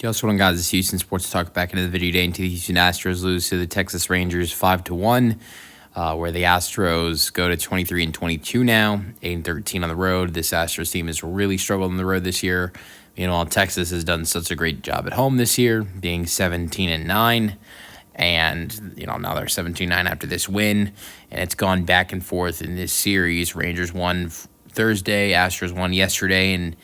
Yo, what's going on, guys? It's Houston Sports Talk back into the video day. Until the Houston Astros lose to the Texas Rangers 5-1, where the Astros go to 23-22 now, 8-13 on the road. This Astros team has really struggled on the road this year. Meanwhile, Texas has done such a great job at home this year, being 17-9. And, now they're 17-9 after this win. And it's gone back and forth in this series. Rangers won Thursday, Astros won yesterday, and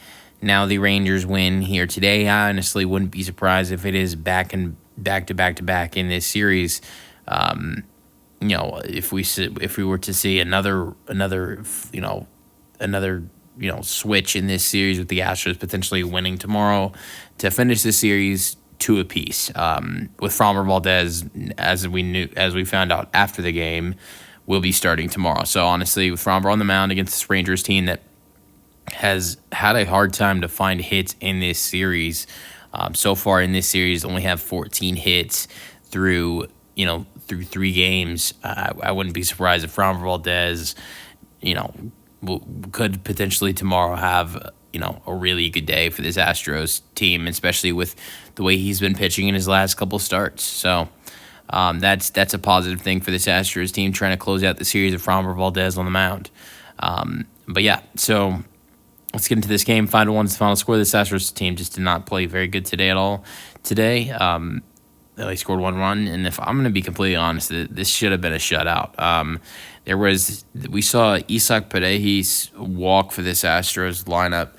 now the Rangers win here today. I honestly wouldn't be surprised if it is back to back in this series. If we were to see another switch in this series with the Astros potentially winning tomorrow to finish the series 2 apiece. With Framber Valdez, as we found out after the game, will be starting tomorrow. So honestly, with Framber on the mound against this Rangers team that has had a hard time to find hits in this series. So far in this series, only have 14 hits through 3 games. I wouldn't be surprised if Framber Valdez, could potentially tomorrow have, a really good day for this Astros team, especially with the way he's been pitching in his last couple starts. So that's a positive thing for this Astros team, trying to close out the series of Framber Valdez on the mound. So let's get into this game. 5-1 is the final score. This Astros team just did not play very good today at all. They only scored 1 run, and if I'm going to be completely honest, this should have been a shutout. We saw Isaac Paredes walk for this Astros lineup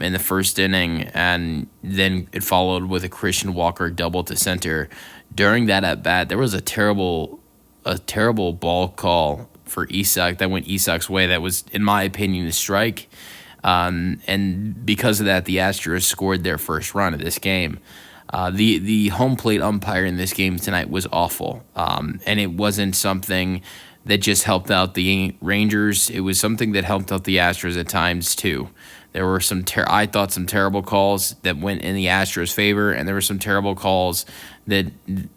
in the first inning, and then it followed with a Christian Walker double to center. During that at bat, there was a terrible ball call for Isaac that went Isaac's way. That was, in my opinion, a strike. And because of that, the Astros scored their first run of this game. The home plate umpire in this game tonight was awful, and it wasn't something that just helped out the Rangers. It was something that helped out the Astros at times too. There were some terrible calls that went in the Astros' favor, and there were some terrible calls that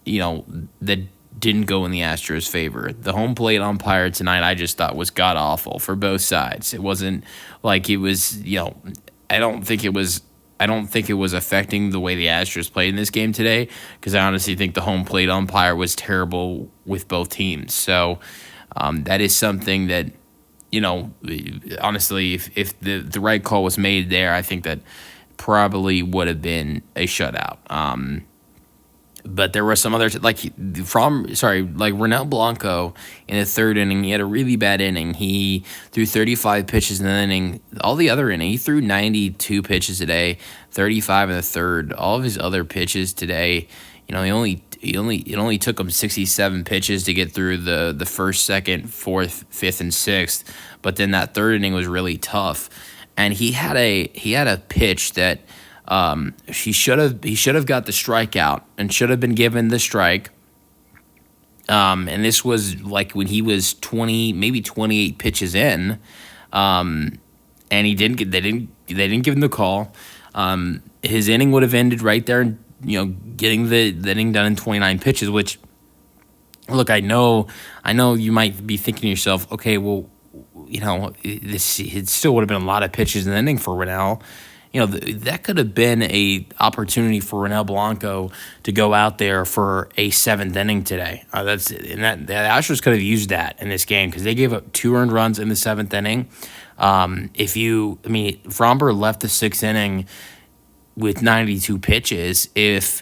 that didn't go in the Astros' favor. The home plate umpire tonight, I just thought, was god awful for both sides. It wasn't like it was, I don't think it was affecting the way the Astros played in this game today, because I honestly think the home plate umpire was terrible with both teams. So that is something that, honestly, if the right call was made there, I think that probably would have been a shutout. But there were some others, like Ronel Blanco in the third inning. He had a really bad inning. He threw 35 pitches in the inning. All the other inning, he threw 92 pitches today, 35 in the third. All of his other pitches today, it only took him 67 pitches to get through the first, second, fourth, fifth, and sixth. But then that third inning was really tough, and he had a pitch that. He should have got the strikeout and should have been given the strike. And this was like when he was 28 pitches in, and they didn't give him the call. His inning would have ended right there, getting the inning done in 29 pitches. Which, look, I know you might be thinking to yourself, okay, well, it still would have been a lot of pitches in the inning for Ronel. That could have been a opportunity for Ronel Blanco to go out there for a 7th inning today. The Astros could have used that in this game, because they gave up 2 earned runs in the 7th inning. Framber left the 6th inning with 92 pitches. If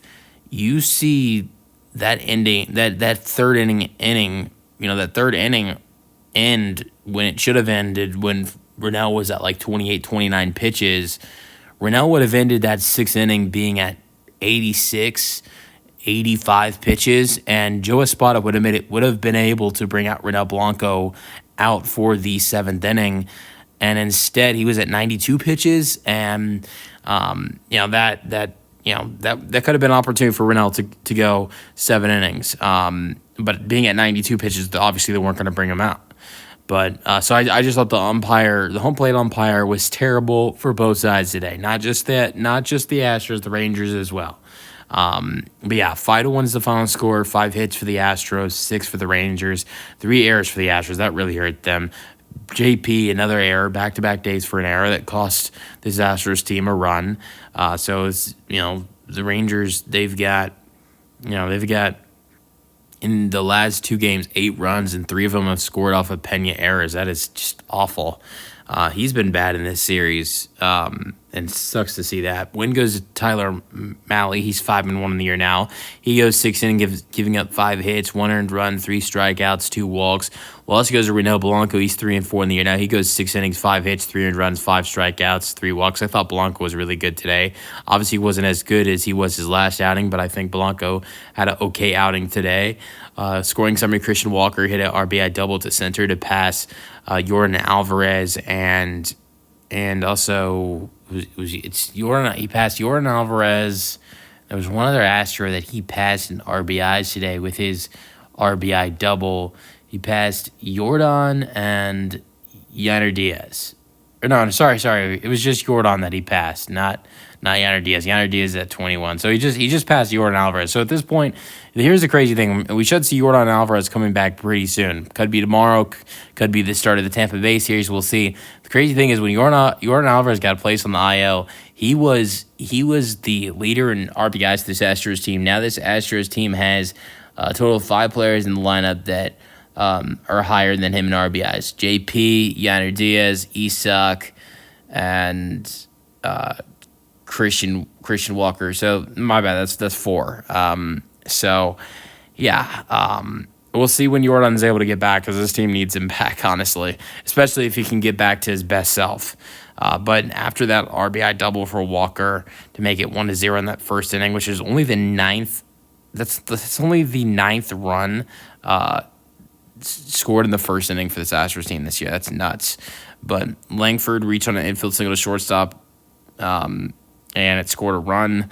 you see that ending, that third inning, that third inning end when it should have ended, when Ronel was at like 28, 29 pitches. Ronel would have ended that 6th inning being at 86, 85 pitches, and Joe Espada would have been able to bring out Ronel Blanco out for the 7th inning, and instead he was at 92 pitches, and that could have been an opportunity for Ronel to go 7 innings. But being at 92 pitches, obviously they weren't going to bring him out. But so I just thought the home plate umpire was terrible for both sides today. Not just the Astros, the Rangers as well. But yeah, 5-1 is the final score. 5 hits for the Astros, 6 for the Rangers, 3 errors for the Astros. That really hurt them. JP, another error, back-to-back days for an error that cost this Astros team a run. So it's, the Rangers, they've got in the last 2 games 8 runs, and 3 of them have scored off of Pena errors. That is just awful. He's been bad in this series, and sucks to see that. Win goes to Tyler Mahle. He's 5-1 in the year now. He goes 6 innings, giving up 5 hits, 1 earned run, 3 strikeouts, 2 walks. Well, also goes to Renaud Blanco. He's 3-4 in the year now. He goes 6 innings, 5 hits, 3 earned runs, 5 strikeouts, 3 walks. I thought Blanco was really good today. Obviously, he wasn't as good as he was his last outing, but I think Blanco had an okay outing today. Scoring summary, Christian Walker hit an RBI double to center to pass Jordan Alvarez and also he passed Jordan Alvarez. There was one other Astro that he passed in RBIs today with his RBI double. He passed Jordan and Yainer Diaz. Or no, sorry. It was just Jordan that he passed, not Yainer Diaz. Yainer Diaz is at 21. So he just passed Jordan Alvarez. So at this point, here's the crazy thing. We should see Jordan Alvarez coming back pretty soon. Could be tomorrow. Could be the start of the Tampa Bay series. We'll see. The crazy thing is when Jordan Alvarez got placed on the IL, he was the leader in RBIs to this Astros team. Now this Astros team has a total of 5 players in the lineup that are higher than him in RBIs. JP, Yainer Diaz, Isak, and Christian Walker. So my bad, that's 4. We'll see when Jordan's able to get back, because this team needs him back, honestly, especially if he can get back to his best self. But after that RBI double for Walker to make it 1-0 in that first inning, which is only the 9th. That's only the 9th run scored in the first inning for this Astros team this year. That's nuts. But Langford reached on an infield single to shortstop, and it scored a run,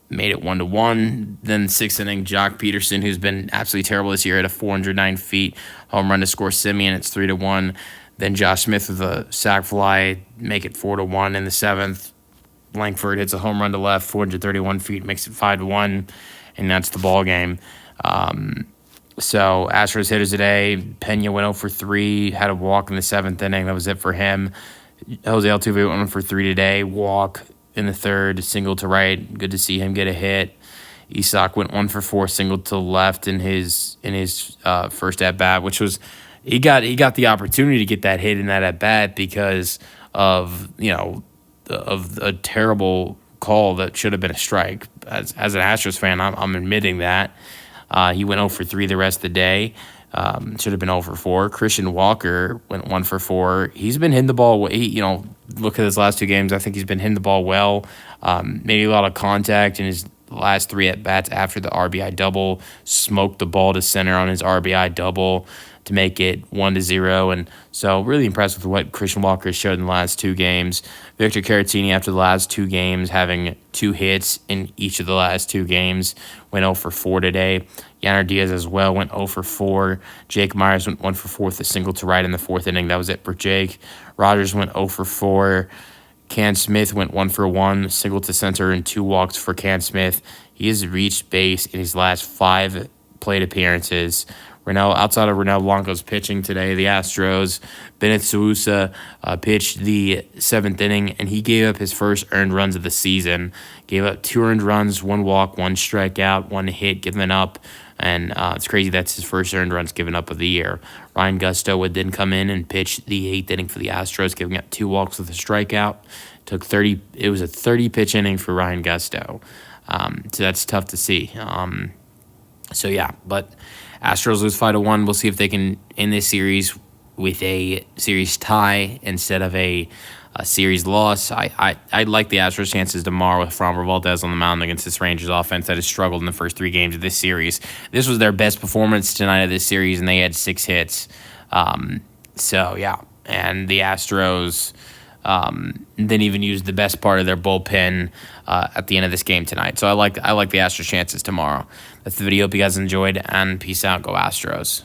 made it 1-1. Then 6th inning, Jock Peterson, who's been absolutely terrible this year, at a 409 feet home run to score Simeon. It's 3-1. Then Josh Smith with a sac fly, make it 4-1 in the 7th. Langford hits a home run to left, 431 feet, makes it 5-1, and that's the ball game. So Astros hitters today, Pena went 0 for 3, had a walk in the 7th inning. That was it for him. Jose Altuve went 1 for 3 today, walk in the 3rd, single to right. Good to see him get a hit. Isak went 1 for 4, single to left in his first at bat, which was he got the opportunity to get that hit in that at bat because of a terrible call that should have been a strike. As an Astros fan, I'm admitting that. He went 0 for 3 the rest of the day. Should have been 0 for 4. Christian Walker went 1 for 4. He's been hitting the ball. Look at his last 2 games. I think he's been hitting the ball well. Made a lot of contact in his last 3 at-bats after the RBI double. Smoked the ball to center on his RBI double to make it 1-0. And so really impressed with what Christian Walker has showed in the last 2 games. Victor Caratini, after the last 2 games, having 2 hits in each of the last 2 games, went 0 for 4 today. Yainer Diaz as well went 0 for 4. Jake Myers went 1 for 4 with a single to right in the 4th inning. That was it for Jake. Rogers went 0 for 4. Can Smith went 1 for 1, single to center, and 2 walks for Can Smith. He has reached base in his last 5 plate appearances. Outside of Renaud Blanco's pitching today, the Astros, Bennett Sousa pitched the 7th inning, and he gave up his first earned runs of the season. Gave up 2 earned runs, 1 walk, 1 strikeout, 1 hit given up, and it's crazy that's his first earned runs given up of the year. Ryan Gusto would then come in and pitch the 8th inning for the Astros, giving up 2 walks with a strikeout. It was a 30-pitch inning for Ryan Gusto, so that's tough to see. But Astros lose 5-1. We'll see if they can end this series with a series tie instead of a series loss. I like the Astros' chances tomorrow with Framber Valdez on the mound against this Rangers offense that has struggled in the first 3 games of this series. This was their best performance tonight of this series, and they had 6 hits. And the Astros didn't even use the best part of their bullpen at the end of this game tonight. So I like the Astros' chances tomorrow. That's the video. Hope you guys enjoyed, and peace out. Go Astros.